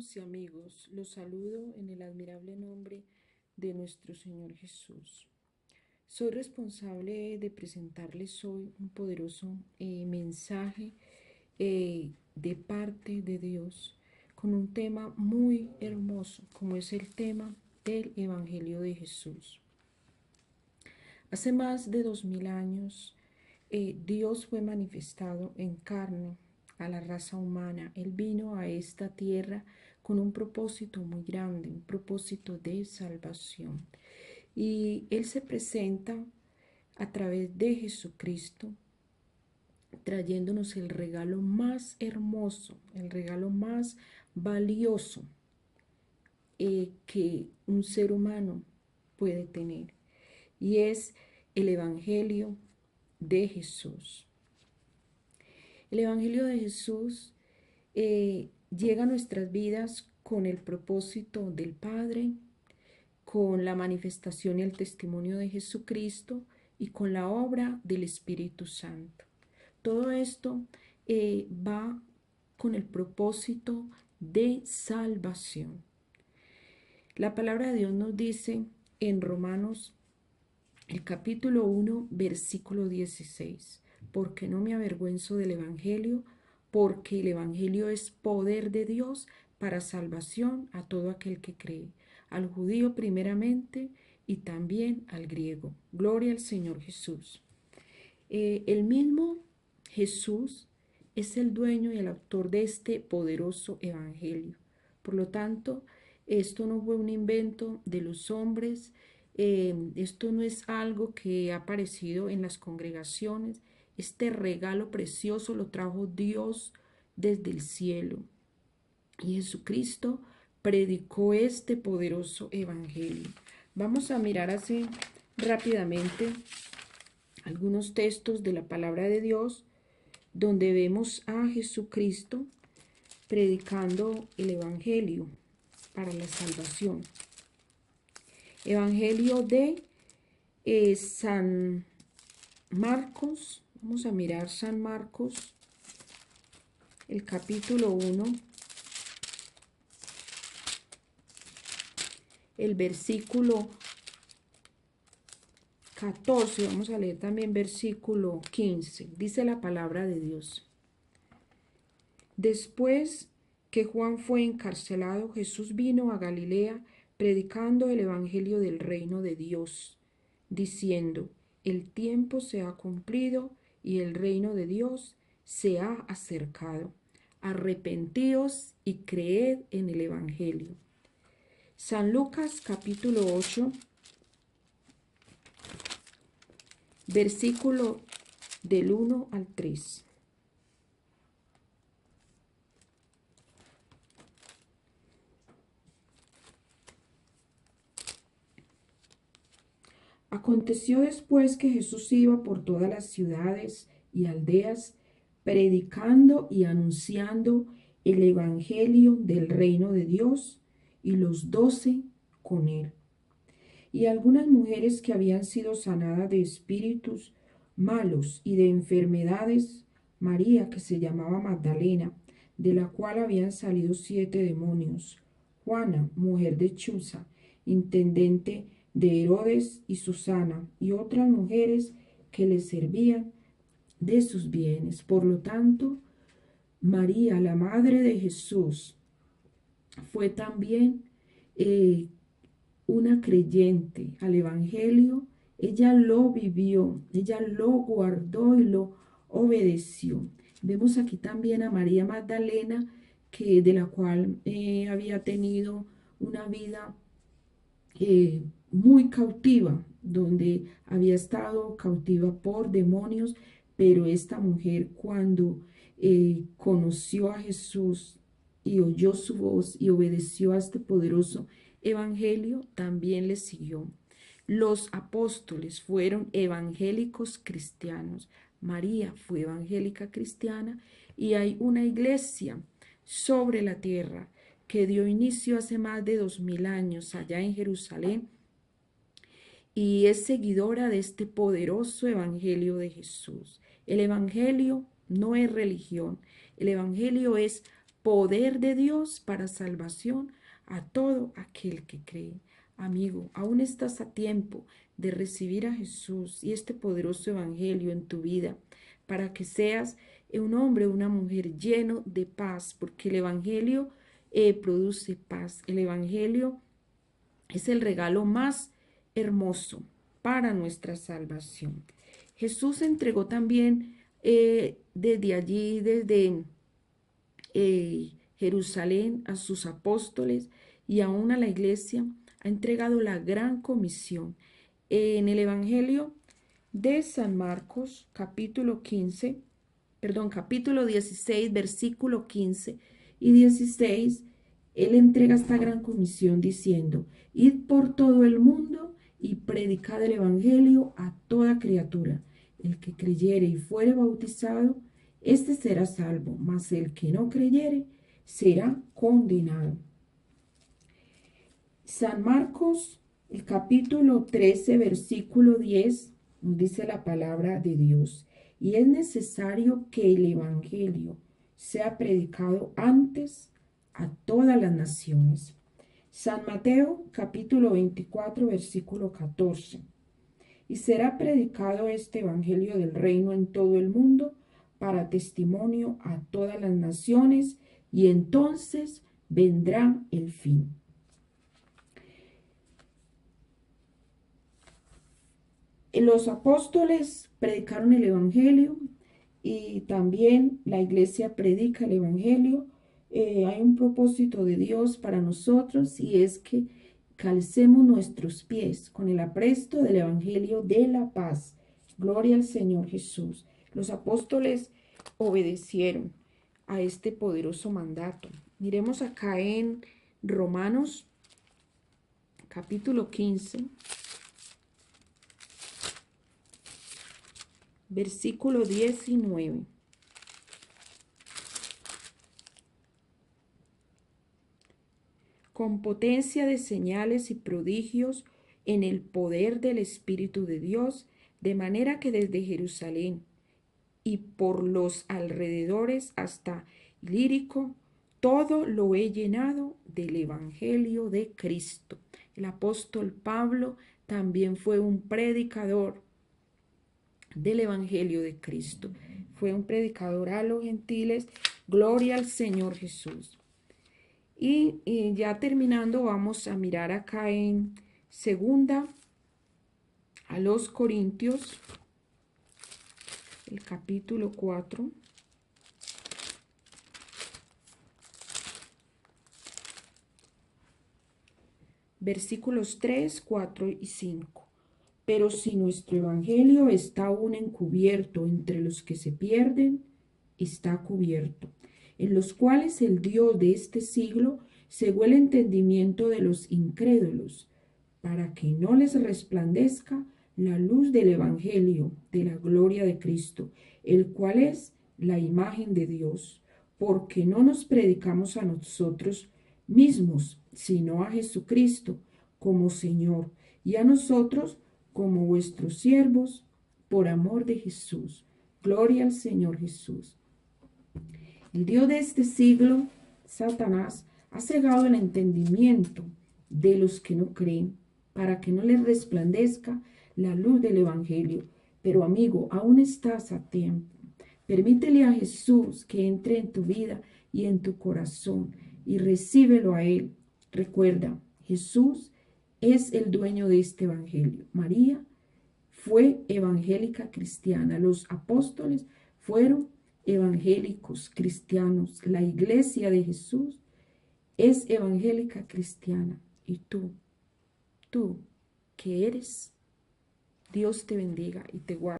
Hermanos y amigos, los saludo en el admirable nombre de nuestro Señor Jesús. Soy responsable de presentarles hoy un poderoso mensaje de parte de Dios con un tema muy hermoso, como es el tema del Evangelio de Jesús. Hace más de 2000 años, Dios fue manifestado en carne a la raza humana. Él vino a esta tierra con un propósito muy grande, un propósito de salvación. Y Él se presenta a través de Jesucristo, trayéndonos el regalo más hermoso, el regalo más valioso que un ser humano puede tener. Y es el Evangelio de Jesús. El Evangelio de Jesús llega a nuestras vidas con el propósito del Padre, con la manifestación y el testimonio de Jesucristo y con la obra del Espíritu Santo. Todo esto va con el propósito de salvación. La palabra de Dios nos dice en Romanos, el capítulo 1, versículo 16, porque no me avergüenzo del Evangelio, porque el Evangelio es poder de Dios para salvación a todo aquel que cree, al judío primeramente y también al griego. Gloria al Señor Jesús. El mismo Jesús es el dueño y el autor de este poderoso Evangelio. Por lo tanto, esto no fue un invento de los hombres, esto no es algo que ha aparecido en las congregaciones. Este regalo precioso lo trajo Dios desde el cielo. Y Jesucristo predicó este poderoso Evangelio. Vamos a mirar así rápidamente algunos textos de la palabra de Dios donde vemos a Jesucristo predicando el Evangelio para la salvación. Evangelio de San Marcos. Vamos a mirar San Marcos, el capítulo 1, el versículo 14. Vamos a leer también versículo 15. Dice la palabra de Dios. Después que Juan fue encarcelado, Jesús vino a Galilea predicando el evangelio del reino de Dios, diciendo: el tiempo se ha cumplido y el reino de Dios se ha acercado. Arrepentíos y creed en el evangelio. San Lucas capítulo 8, versículo del 1 al 3. Aconteció después que Jesús iba por todas las ciudades y aldeas, predicando y anunciando el evangelio del reino de Dios, y los 12 con él. Y algunas mujeres que habían sido sanadas de espíritus malos y de enfermedades, María, que se llamaba Magdalena, de la cual habían salido 7 demonios, Juana, mujer de Chuza, intendente de Herodes, y Susana, y otras mujeres que le servían de sus bienes. Por lo tanto, María, la madre de Jesús, fue también una creyente al Evangelio. Ella lo vivió, ella lo guardó y lo obedeció. Vemos aquí también a María Magdalena, de la cual había tenido una vida muy cautiva, donde había estado cautiva por demonios, pero esta mujer, cuando conoció a Jesús y oyó su voz y obedeció a este poderoso evangelio, también le siguió. Los apóstoles fueron evangélicos cristianos. María fue evangélica cristiana, y hay una iglesia sobre la tierra que dio inicio hace más de 2000 años allá en Jerusalén, y es seguidora de este poderoso evangelio de Jesús. El evangelio no es religión, el evangelio es poder de Dios para salvación a todo aquel que cree. Amigo, aún estás a tiempo de recibir a Jesús y este poderoso evangelio en tu vida para que seas un hombre o una mujer lleno de paz, porque el evangelio produce paz. El evangelio es el regalo más hermoso para nuestra salvación. Jesús entregó también desde allí, desde Jerusalén, a sus apóstoles y aún a la iglesia, ha entregado la gran comisión. En el Evangelio de San Marcos, capítulo 16, versículo 15 y 16, él entrega esta gran comisión diciendo: id por todo el mundo y predicad el Evangelio a toda criatura. El que creyere y fuere bautizado, este será salvo, mas el que no creyere será condenado. San Marcos, el capítulo 13, versículo 10, nos dice la palabra de Dios: y es necesario que el Evangelio sea predicado antes a todas las naciones. San Mateo, capítulo 24, versículo 14. Y será predicado este Evangelio del reino en todo el mundo para testimonio a todas las naciones, y entonces vendrá el fin. Los apóstoles predicaron el Evangelio y también la iglesia predica el Evangelio. Hay un propósito de Dios para nosotros, y es que calcemos nuestros pies con el apresto del Evangelio de la paz. Gloria al Señor Jesús. Los apóstoles obedecieron a este poderoso mandato. Miremos acá en Romanos capítulo 15. Versículo 19. Con potencia de señales y prodigios en el poder del Espíritu de Dios, de manera que desde Jerusalén y por los alrededores hasta Ilírico, todo lo he llenado del Evangelio de Cristo. El apóstol Pablo también fue un predicador del Evangelio de Cristo. Fue un predicador a los gentiles. Gloria al Señor Jesús. Y ya terminando, vamos a mirar acá en segunda a los Corintios, el capítulo 4. Versículos 3, 4 y 5. Pero si nuestro evangelio está aún encubierto entre los que se pierden, está cubierto, en los cuales el Dios de este siglo cegó el entendimiento de los incrédulos, para que no les resplandezca la luz del evangelio de la gloria de Cristo, el cual es la imagen de Dios, porque no nos predicamos a nosotros mismos, sino a Jesucristo como Señor, y a nosotros como vuestros siervos, por amor de Jesús. Gloria al Señor Jesús. El Dios de este siglo, Satanás, ha cegado el entendimiento de los que no creen, para que no les resplandezca la luz del Evangelio. Pero amigo, aún estás a tiempo. Permítele a Jesús que entre en tu vida y en tu corazón, y recíbelo a Él. Recuerda, Jesús es el dueño de este Evangelio. María fue evangélica cristiana. Los apóstoles fueron evangélicos cristianos. La iglesia de Jesús es evangélica cristiana. Y tú, ¿qué eres? Dios te bendiga y te guarde.